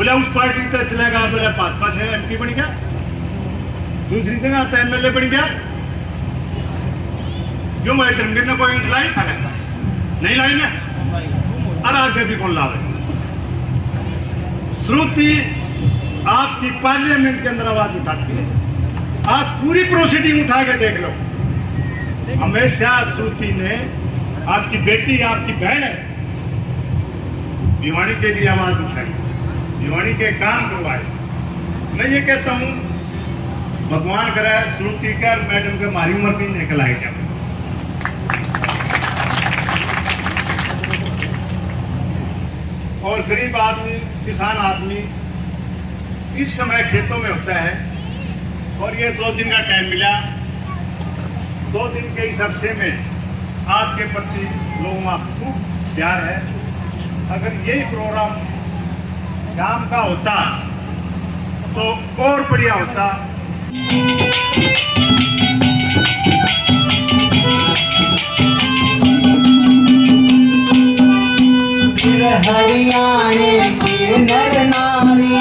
बोले उस पार्टी तक चलेगा, बोले भाजपा से MP बन गया, दूसरी जगह तो MLA बन गया। क्यों भाई धर्मवीर ने कोई लाई था कहता नहीं लाई ना, और आगे भी कौन ला रहे। श्रुति आपकी पार्लियामेंट के अंदर आवाज उठाती है, आप पूरी प्रोसीडिंग उठा के देख लो। हमेशा श्रुति ने आपकी बेटी, आपकी बहन है, भिवानी के लिए आवाज उठाई, भिवानी के काम करवाए। मैं ये कहता हूं भगवान करे श्रुति का मैडम के मारी उम्र भी निकल आई जाए। और गरीब आदमी, किसान आदमी इस समय खेतों में होता है, और ये 2 दिन का टाइम मिला, 2 दिन के इस अरसे में आपके प्रति लोगों का खूब प्यार है। अगर यही प्रोग्राम शाम का होता तो और बढ़िया होता। हरियाणे के नर नारी,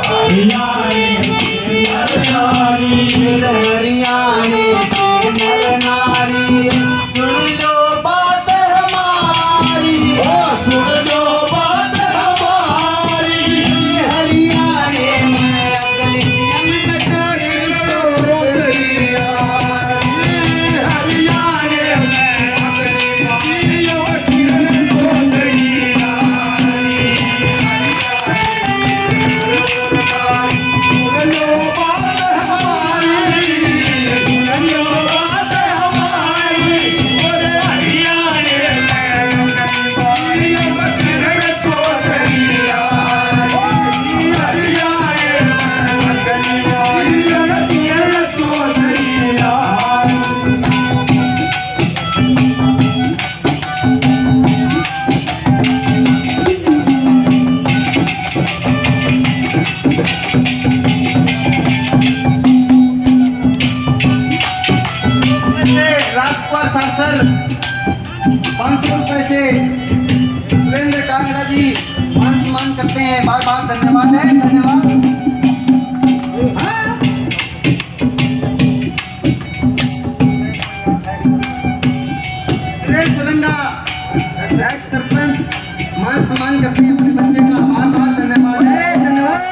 हरियाणे के नर नारी, हरियाणे के नर नारी, सुन लो बात हमारी, सुन लो बात हमारी। हरियाणे में अगली हरियाणे में सर 500 रुपए से सुरेंद्र कांगड़ा जी मान सम्मान करते हैं। बार बार धन्यवाद है, धन्यवाद। सुरेश सोलंगा एक्स सरपंच मान सम्मान करते हैं अपने बच्चे का। बार बार धन्यवाद है, धन्यवाद।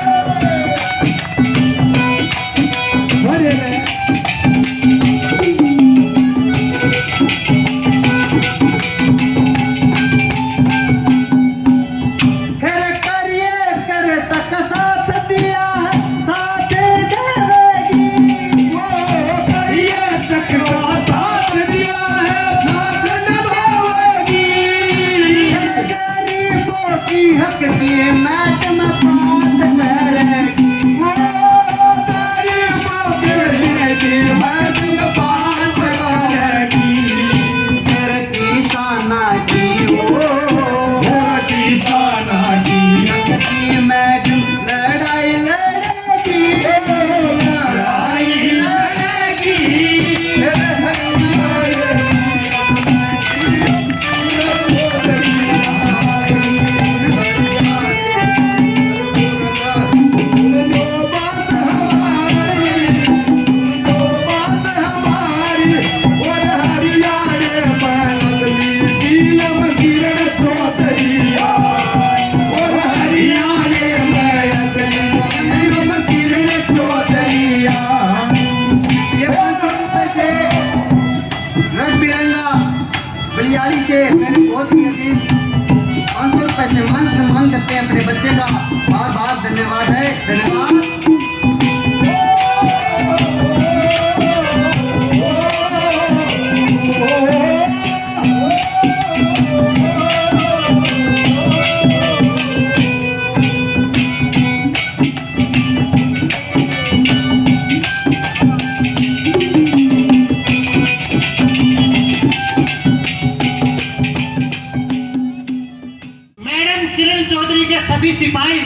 से मैंने बहुत ही अजीज 500 रुपए से मान सम्मान करते हैं अपने बच्चे का। बार बार धन्यवाद है, धन्यवाद। सभी सिपाही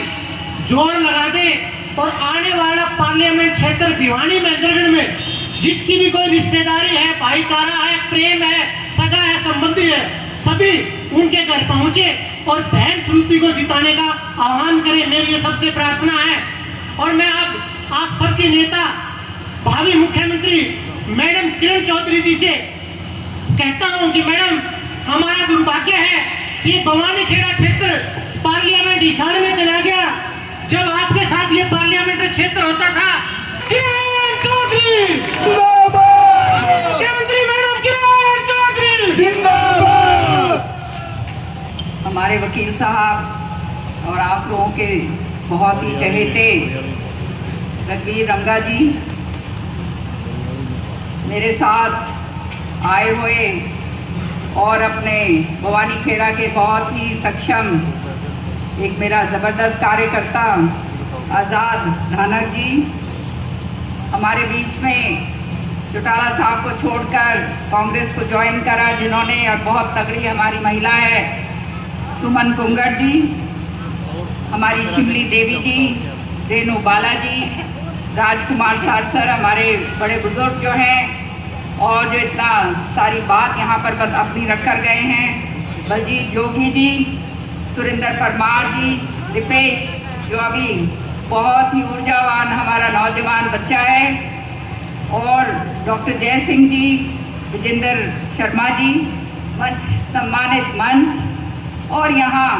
जोर लगा दें और आने वाला पार्लियामेंट क्षेत्र भिवानी महेंद्रगढ़ में जिसकी भी कोई रिश्तेदारी है, भाईचारा है, प्रेम है, सगा है, संबंधी है, सभी उनके घर पहुंचे और बहन श्रुति को जिताने का आह्वान करें। मेरी ये सबसे प्रार्थना है। और मैं अब आप सबके नेता भावी मुख्यमंत्री मैडम किरण चौधरी जी से कहता हूं कि मैडम, हमारा दुर्भाग्य है कि भवानी खेड़ा क्षेत्र पार्लियामेंट हिसार में चला गया। जब आपके साथ ये पार्लियामेंट क्षेत्र होता था, किरण चौधरी मुख्यमंत्री मैडम किरण चौधरी जिंदाबाद। हमारे वकील साहब और आप लोगों के बहुत ही चहेते रघुवीर रंगा जी मेरे साथ आए हुए और अपने भवानी खेड़ा के बहुत ही सक्षम एक मेरा ज़बरदस्त कार्यकर्ता आज़ाद धानक जी हमारे बीच में चौटाला साहब को छोड़कर कांग्रेस को ज्वाइन करा, जिन्होंने और बहुत तगड़ी हमारी महिला है सुमन कुंगड़ जी, हमारी शिमली देवी जी, रेणु बालाजी, राजकुमार सर हमारे बड़े बुजुर्ग जो हैं और जो इतना सारी बात यहाँ पर अपनी रख कर गए हैं, बलजीत जोगी जी, सुरेंद्र परमार जी, दीपेश जो अभी बहुत ही ऊर्जावान हमारा नौजवान बच्चा है, और डॉक्टर जय सिंह जी, विजेंद्र शर्मा जी, मंच सम्मानित मंच, और यहाँ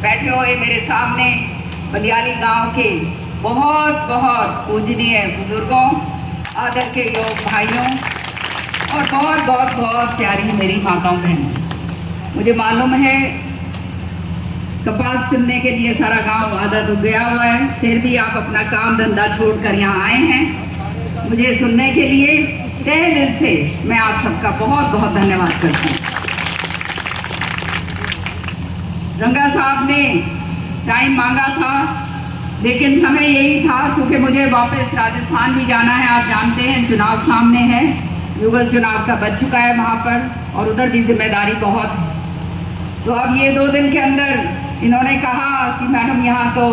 बैठे हुए मेरे सामने बलियाली गांव के बहुत बहुत पूजनीय बुजुर्गों, आदर के योग भाइयों और बहुत बहुत बहुत प्यारी मेरी माताओं बहनों। मुझे मालूम है कपास चुनने के लिए सारा गांव आधा तो गया हुआ है, फिर भी आप अपना काम धंधा छोड़कर यहाँ आए हैं मुझे सुनने के लिए। तहे दिल से मैं आप सबका बहुत बहुत धन्यवाद करती हूँ। रंगा साहब ने टाइम मांगा था, लेकिन समय यही था क्योंकि मुझे वापस राजस्थान भी जाना है। आप जानते हैं चुनाव सामने है, युगल चुनाव का बच चुका है वहाँ पर, और उधर भी जिम्मेदारी बहुत है। तो अब ये 2 दिन के अंदर इन्होंने कहा कि मैडम यहाँ तो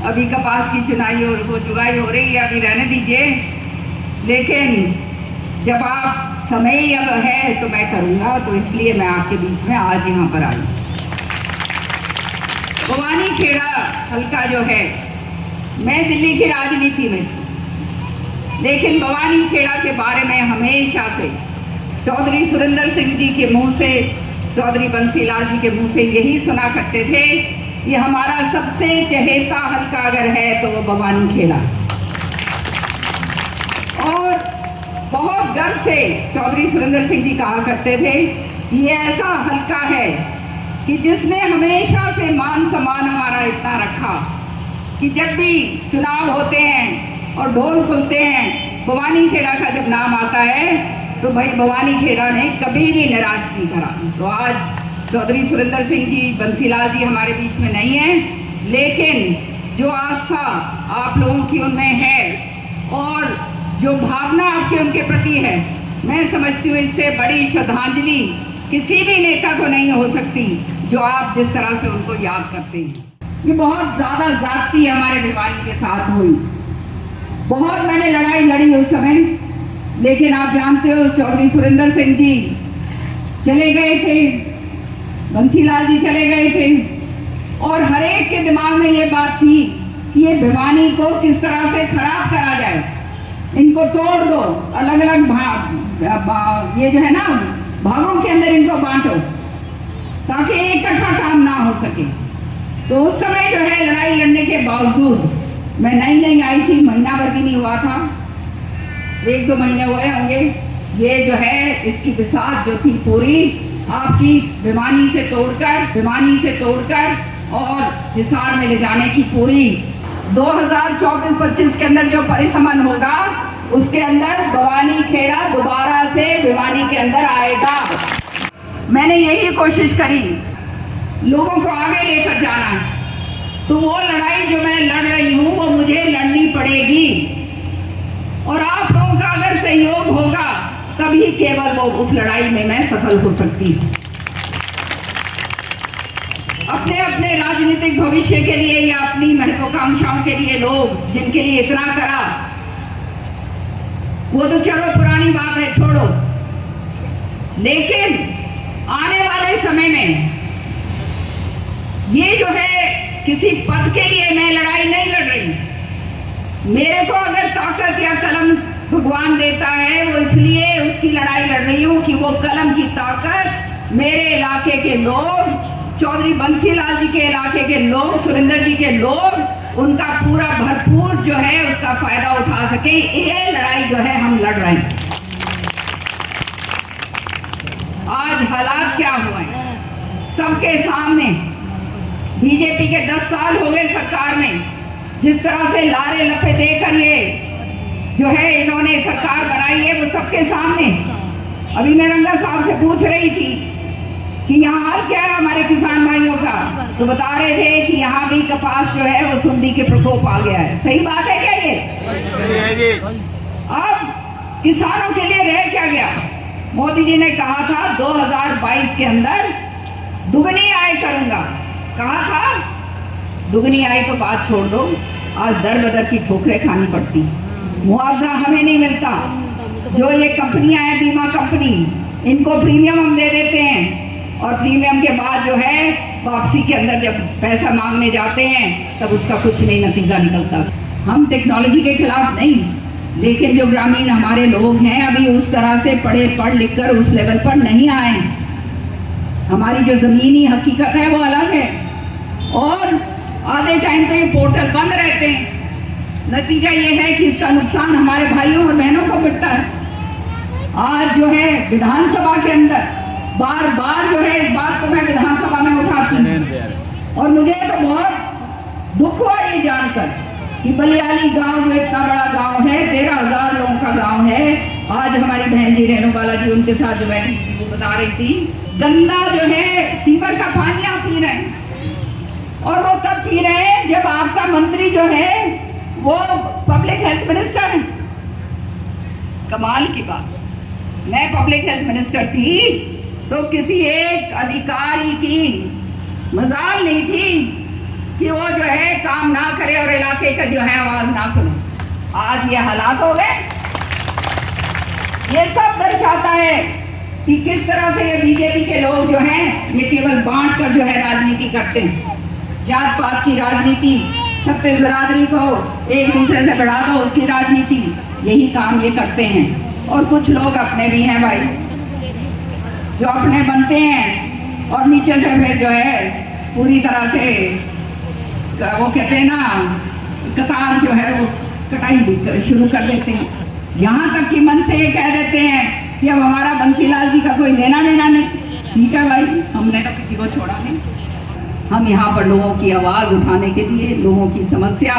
अभी कपास की चुनाई हो चुनाई हो रही है, अभी रहने दीजिए, लेकिन जब आप समय ही अब है तो मैं करूँगा, तो इसलिए मैं आपके बीच में आज यहाँ पर आई। भवानी खेड़ा हल्का जो है, मैं दिल्ली की राजनीति में थी, लेकिन भवानी खेड़ा के बारे में हमेशा से चौधरी सुरेंद्र सिंह जी के मुंह से, चौधरी बंसीलाल जी के मुंह से यही सुना करते थे कि हमारा सबसे चहेता हल्का अगर है तो वो भवानी खेड़ा। और बहुत गर्व से चौधरी सुरेंद्र सिंह जी कहा करते थे ये ऐसा हल्का है कि जिसने हमेशा से मान सम्मान हमारा इतना रखा कि जब भी चुनाव होते हैं और ढोल खुलते हैं, भवानी खेड़ा का जब नाम आता है तो भाई भवानी खेड़ा ने कभी भी निराश नहीं करा। तो आज चौधरी सुरेंद्र सिंह जी, बंसीलाल जी हमारे बीच में नहीं हैं, लेकिन जो आस्था आप लोगों की उनमें है और जो भावना आपकी उनके प्रति है, मैं समझती हूँ इससे बड़ी श्रद्धांजलि किसी भी नेता को नहीं हो सकती जो आप जिस तरह से उनको याद करते हैं। ये बहुत ज़्यादा ज़्यादती हमारे भिवानी के साथ हुई, बहुत मैंने लड़ाई लड़ी उस समय, लेकिन आप जानते हो चौधरी सुरेंद्र सिंह जी चले गए थे, बंसीलाल जी चले गए थे, और हर एक के दिमाग में ये बात थी कि ये भिवानी को किस तरह से खराब करा जाए, इनको तोड़ दो, अलग अलग ये जो है ना भागों के अंदर इनको बांटो ताकि इकट्ठा काम ना हो सके। तो उस समय जो है लड़ाई लड़ने के बावजूद, मैं नई आई थी, महीना भर भी नहीं हुआ था, 1-2 महीने हुए होंगे, ये जो है इसकी बिसात जो थी पूरी आपकी भिवानी से तोड़कर और हिसार में ले जाने की पूरी 2024-25 के अंदर जो परिसमन होगा उसके अंदर भवानी खेड़ा दोबारा से भिवानी के अंदर आएगा। मैंने यही कोशिश करी लोगों को आगे लेकर जाना, तो वो लड़ाई जो मैं लड़ रही हूँ वो मुझे लड़नी पड़ेगी, और आप लोगों का अगर सहयोग होगा तभी केवल वो उस लड़ाई में मैं सफल हो सकती हूँ। अपने अपने राजनीतिक भविष्य के लिए या अपनी महत्वाकांक्षाओं के लिए लोग जिनके लिए इतना करा, वो तो चलो पुरानी बात है, छोड़ो, लेकिन आने वाले समय में ये जो है किसी पद के लिए मैं लड़ाई नहीं लड़ रही। मेरे को अगर ताकत या कलम भगवान देता है वो इसलिए उसकी लड़ाई लड़ रही हूँ कि वो कलम की ताकत मेरे इलाके के लोग, चौधरी बंसीलाल जी के इलाके के लोग, सुरेंद्र जी के लोग, उनका पूरा भरपूर जो है उसका फायदा उठा सके। ये लड़ाई जो है हम लड़ रहे हैं। आज हालात क्या हुए सबके सामने। बीजेपी के 10 साल हो गए सरकार में, जिस तरह से लारे लपे देकर ये जो है इन्होंने सरकार बनाई है वो सबके सामने। अभी मैं रंगा साहब से पूछ रही थी कि यहाँ हाल क्या है हमारे किसान भाइयों का, तो बता रहे थे कि यहाँ भी कपास जो है वो सुंडी के प्रकोप आ गया है। सही बात है क्या ये? अब किसानों के लिए रह क्या गया? मोदी जी ने कहा था 2022 के अंदर दुगनी आय करूंगा, कहा था दुगनी आय तो बात छोड़ दो, आज दर बदर की ठोकरें खानी पड़ती, मुआवजा हमें नहीं मिलता। जो ये कंपनियां हैं, बीमा कंपनी, इनको प्रीमियम हम दे देते हैं और प्रीमियम के बाद जो है वापसी के अंदर जब पैसा मांगने जाते हैं तब उसका कुछ नहीं नतीजा निकलता। हम टेक्नोलॉजी के खिलाफ नहीं, लेकिन जो ग्रामीण हमारे लोग हैं अभी उस तरह से पढ़ लिख कर उस लेवल पर नहीं आए। हमारी जो जमीनी हकीकत है वो अलग है और आधे टाइम तो ये पोर्टल बंद रहते हैं। नतीजा ये है कि इसका नुकसान हमारे भाइयों और बहनों को मिलता है। आज जो है विधानसभा के अंदर बार बार जो है इस बात को मैं विधानसभा में उठाती हूँ और मुझे तो बहुत दुख हुआ ये जानकर कि बलियाली गांव जो इतना बड़ा गांव है, 13,000 लोगों का गांव है। आज हमारी बहन जी रेणुबाला जी उनके साथ जो बैठी थी वो बता रही थी गंदा जो है सीवर का पानी आप पी रहे हैं और वो तब पी रहे हैं जब आपका मंत्री जो है वो पब्लिक हेल्थ मिनिस्टर है। कमाल की बात, मैं पब्लिक हेल्थ मिनिस्टर थी तो किसी एक अधिकारी की मजाल नहीं थी कि वो जो है काम ना करे और इलाके का जो है आवाज ना सुने। आज ये हालात हो गए। ये सब दर्शाता है कि किस तरह से ये बीजेपी के लोग जो हैं ये केवल बांट कर जो है राजनीति करते हैं। जात पात की राजनीति, छत्तीस बिरादरी को एक दूसरे से बढ़ा दो उसकी राजनीति, यही काम ये करते हैं। और कुछ लोग अपने भी हैं भाई, जो अपने बनते हैं और नीचे से फिर जो है पूरी तरह से वो कहते हैं ना कतार जो है वो कटाई शुरू कर देते हैं। यहाँ तक कि मन से ये कह देते हैं कि अब हमारा बंसीलाल जी का कोई लेना देना नहीं। ठीक है भाई, हमने तो किसी को छोड़ा नहीं। हम यहाँ पर लोगों की आवाज़ उठाने के लिए, लोगों की समस्या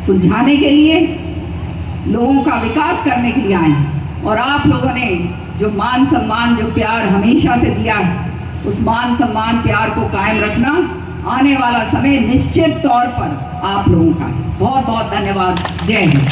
सुलझाने के लिए, लोगों का विकास करने के लिए आए हैं। और आप लोगों ने जो मान सम्मान, जो प्यार हमेशा से दिया है, उस मान सम्मान प्यार को कायम रखना आने वाला समय निश्चित तौर पर आप लोगों का। बहुत बहुत धन्यवाद। जय हिंद।